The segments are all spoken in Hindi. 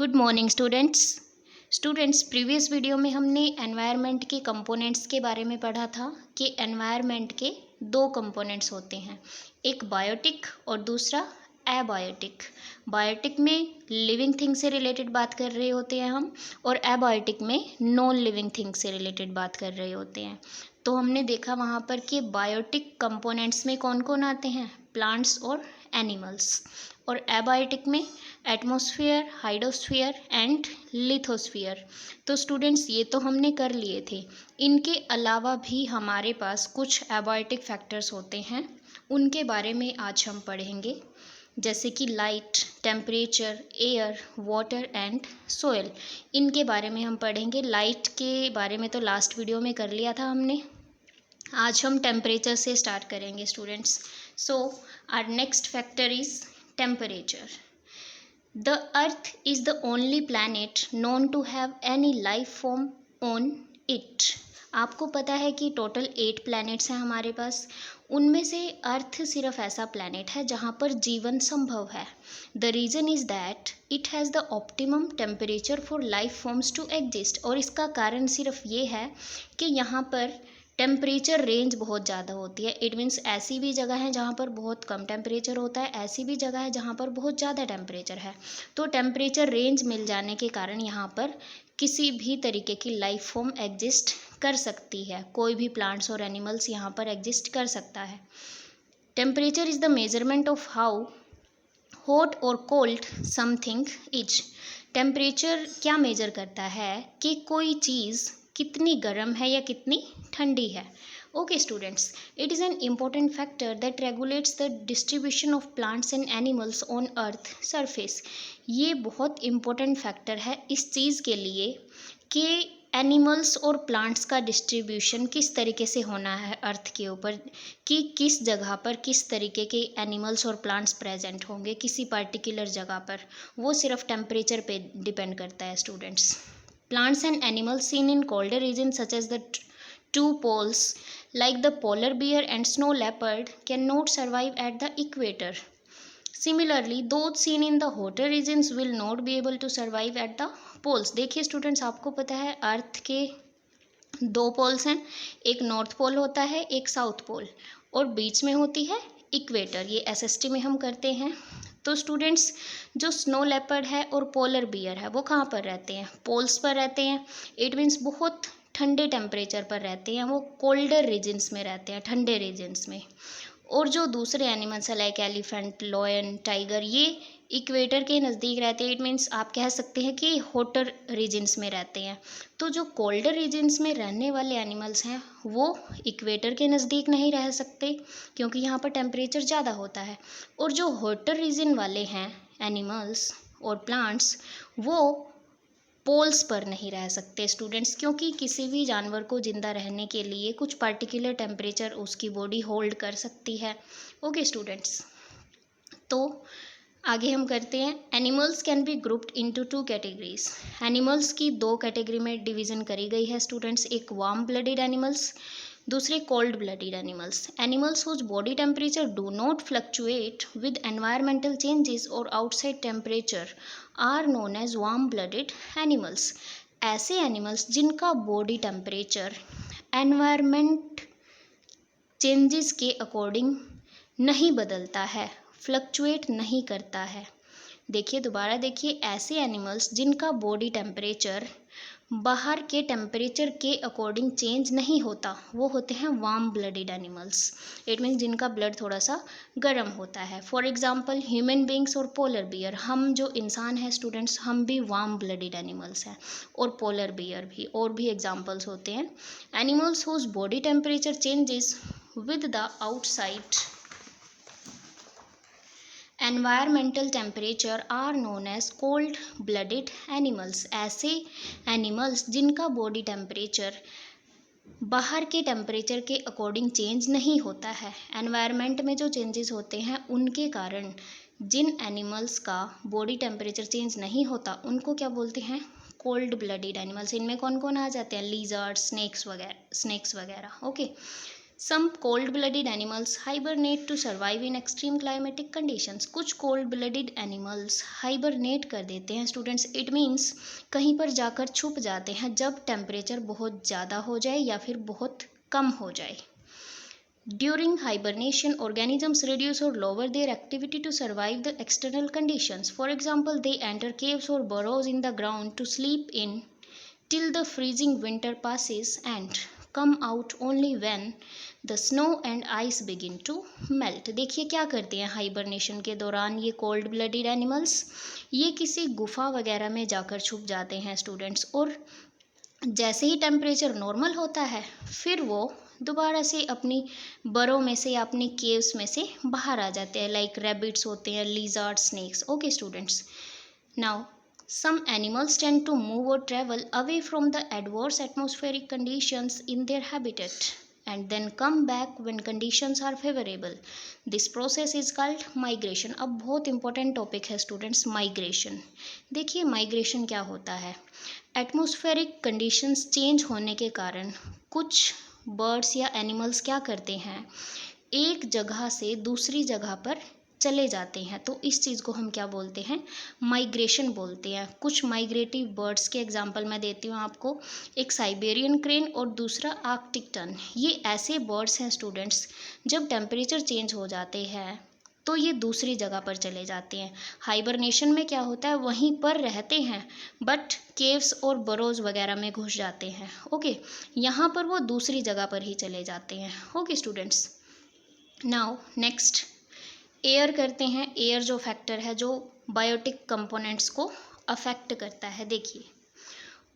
Good morning students previous video में हमने एनवायरनमेंट के कंपोनेंट्स के बारे में पढ़ा था कि एनवायरनमेंट के दो कंपोनेंट्स होते हैं, एक बायोटिक और दूसरा एबायोटिक। बायोटिक में लिविंग थिंग से रिलेटेड बात कर रहे होते हैं हम, और एबायोटिक में नॉन लिविंग थिंग से रिलेटेड बात कर रहे होते हैं। तो हमने देखा वहाँ पर कि बायोटिक कंपोनेंट्स में कौन कौन आते हैं, प्लांट्स और एनिमल्स, और एबायोटिक में एटमॉस्फेयर, हाइड्रोस्फीयर एंड लिथोस्फीयर। तो स्टूडेंट्स ये तो हमने कर लिए थे। इनके अलावा भी हमारे पास कुछ एबायोटिक फैक्टर्स होते हैं, उनके बारे में आज हम पढ़ेंगे, जैसे कि light, temperature, air, water and soil. इनके बारे में हम पढ़ेंगे। लाइट के बारे में तो लास्ट वीडियो में कर लिया था हमने। आज हम टेम्परेचर से स्टार्ट करेंगे students. So our next factor is temperature. The Earth is the only planet known to have any life form on it. आपको पता है कि टोटल 8 प्लैनेट्स हैं हमारे पास, उनमें से अर्थ सिर्फ ऐसा प्लैनेट है जहाँ पर जीवन संभव है। The reason is that it has the optimum temperature for life forms to exist. और इसका कारण सिर्फ ये है कि यहाँ पर टेम्परेचर रेंज बहुत ज़्यादा होती है। इट मीन्स ऐसी भी जगह है जहाँ पर बहुत कम टेम्परेचर होता है, ऐसी भी जगह है जहाँ पर बहुत ज़्यादा टेम्परेचर है। तो टेम्परेचर रेंज मिल जाने के कारण यहाँ पर किसी भी तरीके की लाइफ फॉर्म एग्जिस्ट कर सकती है, कोई भी प्लांट्स और एनिमल्स यहाँ पर एग्जिस्ट कर सकता है। Temperature is the measurement of how hot और कोल्ड समथिंग इज। टेम्परेचर क्या मेजर करता है कि कोई चीज़ कितनी गर्म है या कितनी ठंडी है। Okay students, it is an important factor that regulates the distribution of plants and animals on earth surface. ये बहुत इम्पोर्टेंट फैक्टर है इस चीज़ के लिए कि एनिमल्स और प्लांट्स का डिस्ट्रीब्यूशन किस तरीके से होना है अर्थ के ऊपर, कि किस जगह पर किस तरीके के एनिमल्स और प्लांट्स प्रेजेंट होंगे किसी पर्टिकुलर जगह पर, वो सिर्फ टेम्परेचर पे डिपेंड करता है students. Plants and animals seen in colder regions such as the two poles like the polar bear and snow leopard cannot survive at the equator. Similarly, those seen in the hotter regions will not be able to survive at the poles. देखिए स्टूडेंट्स, आपको पता है अर्थ के दो पोल्स हैं, एक नॉर्थ पोल होता है, एक साउथ पोल, और बीच में होती है इक्वेटर। ये एसएसटी में हम करते हैं। तो स्टूडेंट्स, जो स्नो लेपर्ड है और पोलर बियर है वो कहाँ पर रहते हैं, पोल्स पर रहते हैं। इट मीन्स बहुत ठंडे टेम्परेचर पर रहते हैं, वो कोल्डर रीजन्स में रहते हैं, ठंडे रीजन्स में। और जो दूसरे एनिमल्स है लाइक एलिफेंट, लॉयन, टाइगर, ये इक्वेटर के नज़दीक रहते हैं। इट मीन्स आप कह सकते हैं कि होटर रीजन्स में रहते हैं। तो जो कोल्डर रीजन्स में रहने वाले एनिमल्स हैं वो इक्वेटर के नज़दीक नहीं रह सकते क्योंकि यहाँ पर टेम्परेचर ज़्यादा होता है। और जो होटर रीजन वाले हैं एनिमल्स और प्लांट्स, वो पोल्स पर नहीं रह सकते स्टूडेंट्स, क्योंकि किसी भी जानवर को ज़िंदा रहने के लिए कुछ पर्टिकुलर टेम्परेचर उसकी बॉडी होल्ड कर सकती है। ओके स्टूडेंट्स, तो आगे हम करते हैं। Animals can be grouped into 2 categories. Animals की 2 कैटेगरी में डिवीज़न करी गई है स्टूडेंट्स, एक वार्म ब्लडेड एनिमल्स, दूसरे cold blooded animals. Animals whose body temperature do not fluctuate with environmental changes और outside temperature are known as warm blooded animals. ऐसे एनिमल्स जिनका बॉडी टेम्परेचर एनवायरमेंट चेंजेस के अकॉर्डिंग नहीं बदलता है, फ्लक्चुएट नहीं करता है। देखिए दोबारा देखिए, ऐसे एनिमल्स जिनका बॉडी टेम्परेचर बाहर के टेम्परेचर के अकॉर्डिंग चेंज नहीं होता, वो होते हैं warm blooded animals. It means जिनका ब्लड थोड़ा सा गर्म होता है। फॉर एग्जांपल ह्यूमन बींग्स और पोलर बियर, हम जो इंसान हैं स्टूडेंट्स, हम भी वार्म ब्लडेड एनिमल्स हैं, और पोलर बियर भी, और भी एग्जांपल्स होते हैं। Animals whose body temperature changes with the outside environmental temperature are known as cold blooded animals. ऐसे एनिमल्स जिनका बॉडी टेम्परेचर बाहर के टेम्परेचर के अकॉर्डिंग चेंज नहीं होता है, एनवायरनमेंट में जो चेंजेस होते हैं उनके कारण जिन एनिमल्स का बॉडी टेम्परेचर चेंज नहीं होता उनको क्या बोलते हैं, कोल्ड ब्लडेड एनिमल्स। इनमें कौन कौन आ जाते हैं, लीजर्ड, स्नेक्स वगैरह। Okay, Some cold-blooded animals hibernate to survive in extreme climatic conditions. कुछ cold-blooded animals hibernate कर देते हैं स्टूडेंट्स. इट मीन्स कहीं पर जाकर छुप जाते हैं जब टेम्परेचर बहुत ज़्यादा हो जाए या फिर बहुत कम हो जाए. During hibernation, organisms reduce or lower their activity to survive the external conditions. For example, they enter caves or burrows in the ground to sleep in till the freezing winter passes and come out only when the snow and ice begin to melt. देखिए क्या करते हैं हाइबरनेशन के दौरान ये कोल्ड ब्लडेड एनिमल्स. ये किसी गुफा वगैरह में जाकर छुप जाते हैं स्टूडेंट्स, और जैसे ही टेम्परेचर नॉर्मल होता है फिर वो दोबारा से अपनी बरो में से या अपनी केव्स में से बाहर आ जाते हैं. लाइक रैबिट्स होते हैं, lizard, snakes. Okay students, now some animals tend to move or travel away from the adverse atmospheric conditions in their habitat and then come back when conditions are favorable. This process is called migration. अब बहुत इंपॉर्टेंट टॉपिक है स्टूडेंट्स, माइग्रेशन. देखिए माइग्रेशन क्या होता है. एटमॉस्फेरिक कंडीशंस चेंज होने के कारण कुछ बर्ड्स या एनिमल्स क्या करते हैं, एक जगह से दूसरी जगह पर चले जाते हैं. तो इस चीज़ को हम क्या बोलते हैं, माइग्रेशन बोलते हैं. कुछ माइग्रेटिव बर्ड्स के एग्जांपल मैं देती हूँ आपको. एक साइबेरियन क्रेन और दूसरा आर्कटिक टर्न. ये ऐसे बर्ड्स हैं स्टूडेंट्स, जब टेम्परेचर चेंज हो जाते हैं तो ये दूसरी जगह पर चले जाते हैं. हाइबरनेशन में क्या होता है, वहीं पर रहते हैं बट केव्स और बरोज वगैरह में घुस जाते हैं. ओके, यहाँ पर वो दूसरी जगह पर ही चले जाते हैं. Okay students, now next air करते हैं. एयर जो फैक्टर है जो बायोटिक कंपोनेंट्स को अफेक्ट करता है. देखिए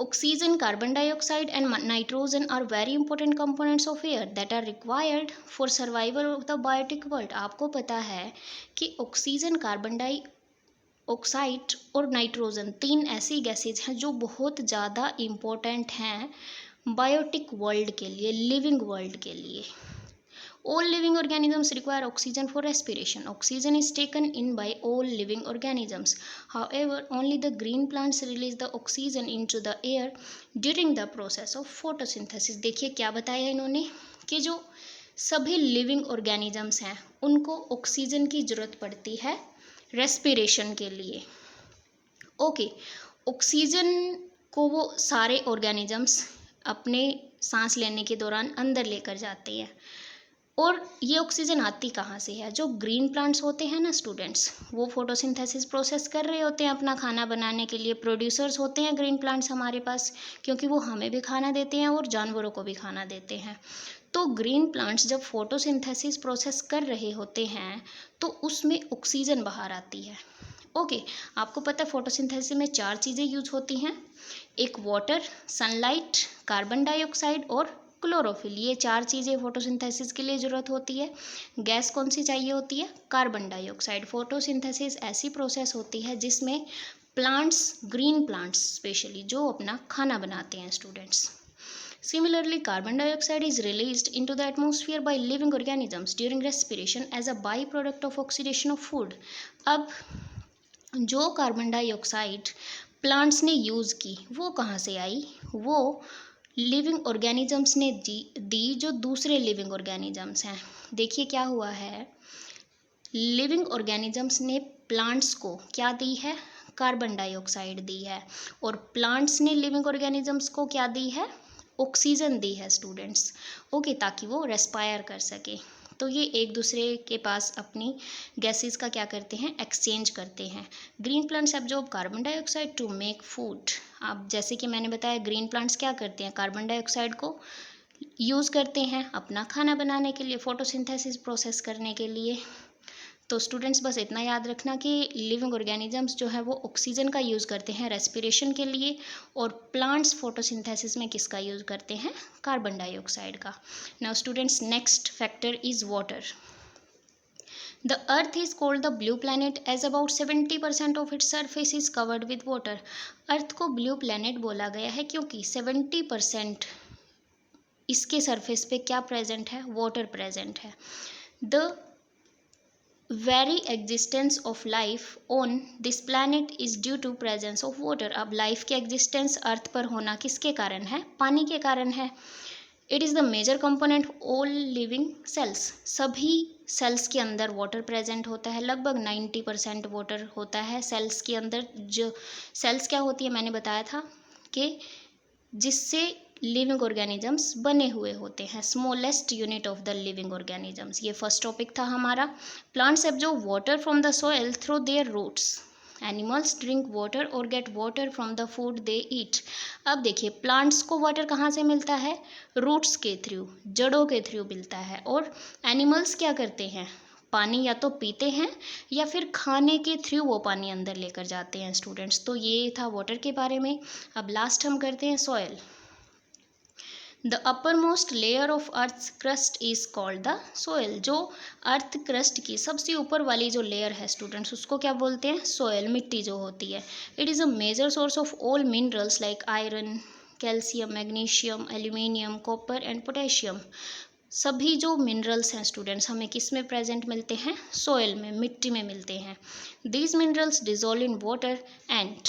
oxygen, carbon dioxide and nitrogen are very important components of air that are required for survival of the biotic world. आपको पता है कि ऑक्सीजन, कार्बन डाइऑक्साइड और नाइट्रोजन तीन ऐसी गैसेज हैं जो बहुत ज़्यादा इम्पोर्टेंट हैं बायोटिक वर्ल्ड के लिए, लिविंग वर्ल्ड के लिए. All living organisms require oxygen for respiration. Oxygen is taken in by all living organisms. However, only the green plants release the oxygen into the air during the process of photosynthesis. देखिए क्या बताया इन्होंने कि जो सभी लिविंग ऑर्गेनिजम्स हैं उनको ऑक्सीजन की ज़रूरत पड़ती है रेस्पिरेशन के लिए. ओके, ऑक्सीजन को वो सारे ऑर्गेनिजम्स अपने सांस लेने के दौरान अंदर लेकर जाते हैं. और ये ऑक्सीजन आती कहाँ से है, जो ग्रीन प्लांट्स होते हैं ना स्टूडेंट्स, वो फोटोसिंथेसिस प्रोसेस कर रहे होते हैं अपना खाना बनाने के लिए. प्रोड्यूसर्स होते हैं ग्रीन प्लांट्स हमारे पास, क्योंकि वो हमें भी खाना देते हैं और जानवरों को भी खाना देते हैं. तो ग्रीन प्लांट्स जब फोटोसिंथेसिस प्रोसेस कर रहे होते हैं तो उसमें ऑक्सीजन बाहर आती है. ओके, आपको पता है फोटोसिंथेसिस में चार चीज़ें यूज होती हैं. एक वाटर, सनलाइट, कार्बन डाइऑक्साइड और क्लोरोफिल. ये चार चीज़ें फोटोसिंथेसिस के लिए ज़रूरत होती है. गैस कौन सी चाहिए होती है, कार्बन डाइऑक्साइड. फोटोसिंथेसिस ऐसी प्रोसेस होती है जिसमें प्लांट्स, ग्रीन प्लांट्स स्पेशली, जो अपना खाना बनाते हैं students. Similarly, carbon dioxide is released into the atmosphere by living organisms during respiration as a byproduct of oxidation of food. अब जो कार्बन डाइऑक्साइड प्लांट्स ने यूज़ की वो कहाँ से आई, वो लिविंग ऑर्गेनिजम्स ने दी जो दूसरे लिविंग ऑर्गेनिजम्स हैं. देखिए क्या हुआ है, लिविंग ऑर्गेनिजम्स ने प्लांट्स को क्या दी है, कार्बन डाइऑक्साइड दी है, और प्लांट्स ने लिविंग ऑर्गेनिजम्स को क्या दी है, ऑक्सीजन दी है स्टूडेंट्स. ओके, ताकि वो रेस्पायर कर सके. तो ये एक दूसरे के पास अपनी गैसेस का क्या करते हैं, एक्सचेंज करते हैं. Green plants absorb carbon dioxide to make food. आप जैसे कि मैंने बताया, ग्रीन प्लांट्स क्या करते हैं, कार्बन डाइऑक्साइड को यूज़ करते हैं अपना खाना बनाने के लिए, फोटोसिंथेसिस प्रोसेस करने के लिए. तो स्टूडेंट्स बस इतना याद रखना कि लिविंग ऑर्गेनिजम्स जो है वो ऑक्सीजन का यूज़ करते हैं रेस्पिरेशन के लिए, और प्लांट्स फोटोसिंथेसिस में किसका यूज़ करते हैं, कार्बन डाइऑक्साइड का. Now students, next factor is water. The earth is called the blue planet as about 70% of its surface is covered with water. अर्थ को ब्लू प्लैनेट बोला गया है क्योंकि 70% इसके सरफेस पे क्या प्रेजेंट है, वाटर प्रेजेंट है. The very existence of life on this planet is due to presence of water. अब लाइफ के एग्जिस्टेंस अर्थ पर होना किसके कारण है, पानी के कारण है. It is the major component all living cells. सभी सेल्स के अंदर वाटर प्रेजेंट होता है, लगभग 90% वाटर होता है सेल्स के अंदर। जो सेल्स क्या होती है मैंने बताया था कि जिससे लिविंग ऑर्गेनिजम्स बने हुए होते हैं, smallest unit of the living organisms. ये फर्स्ट टॉपिक था हमारा। Plants absorb water from the soil through their roots. Animals drink water और get water from the food they eat. अब देखिए प्लांट्स को वाटर कहाँ से मिलता है, रूट्स के थ्रू, जड़ों के थ्रू मिलता है। और एनिमल्स क्या करते हैं, पानी या तो पीते हैं या फिर खाने के थ्रू वो पानी अंदर लेकर जाते हैं स्टूडेंट्स। तो ये था वाटर के बारे में। अब लास्ट हम करते हैं soil. The upper most layer of earth crust is called the soil. जो अर्थ क्रस्ट की सबसे ऊपर वाली जो लेयर है स्टूडेंट्स, उसको क्या बोलते हैं, सोयल, मिट्टी जो होती है। It is a major source of all minerals like iron, calcium, magnesium, aluminium, copper and potassium. सभी जो मिनरल्स हैं स्टूडेंट्स हमें किस में प्रेजेंट मिलते हैं, सोयल में, मिट्टी में मिलते हैं। These minerals dissolve in water and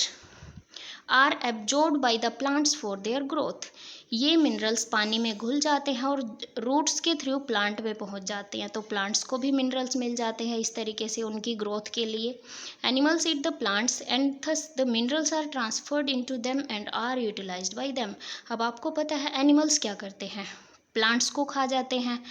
are absorbed by the plants for their growth. ये मिनरल्स पानी में घुल जाते हैं और रूट्स के थ्रू प्लांट में पहुंच जाते हैं, तो प्लांट्स को भी मिनरल्स मिल जाते हैं इस तरीके से उनकी ग्रोथ के लिए। Animals eat the plants and thus the minerals are transferred into them and are utilised by them. अब आपको पता है एनिमल्स क्या करते हैं, प्लांट्स को खा जाते हैं।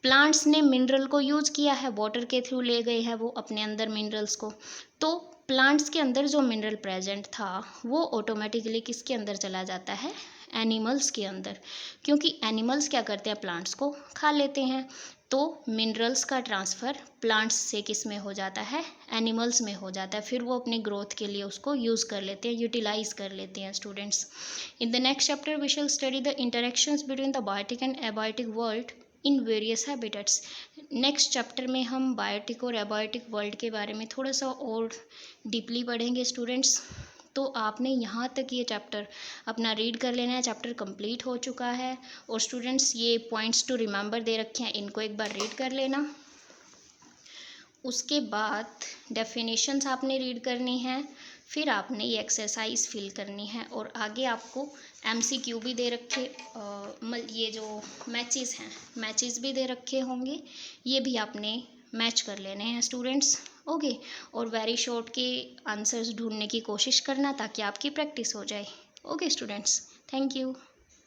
प्लांट्स ने मिनरल को यूज किया है, वाटर के थ्रू ले गए हैं वो अपने अंदर मिनरल्स को। तो प्लांट्स के अंदर जो मिनरल प्रेजेंट था वो ऑटोमेटिकली किसके अंदर चला जाता है, एनिमल्स के अंदर, क्योंकि एनिमल्स क्या करते हैं, प्लांट्स को खा लेते हैं। तो मिनरल्स का ट्रांसफ़र प्लांट्स से किस में हो जाता है, एनिमल्स में हो जाता है। फिर वो अपने ग्रोथ के लिए उसको यूज़ कर लेते हैं, यूटिलाइज कर लेते हैं students. In the next chapter we shall study the interactions between the biotic and abiotic world in various habitats. Next chapter में हम बायोटिक और एबायोटिक वर्ल्ड के बारे में थोड़ा सा और डीपली पढ़ेंगे स्टूडेंट्स। तो आपने यहाँ तक ये चैप्टर अपना रीड कर लेना है, चैप्टर कंप्लीट हो चुका है। और स्टूडेंट्स ये पॉइंट्स टू रिमेंबर दे रखे हैं, इनको एक बार रीड कर लेना। उसके बाद डेफिनेशंस आपने रीड करनी है, फिर आपने ये एक्सरसाइज फिल करनी है। और आगे आपको MCQ भी दे रखे, ये जो मैचेस हैं, मैचेस भी दे रखे होंगे, ये भी आपने मैच कर लेने हैं स्टूडेंट्स। ओके, और वेरी शॉर्ट के आंसर्स ढूंढने की कोशिश करना ताकि आपकी प्रैक्टिस हो जाए। Okay students, thank you.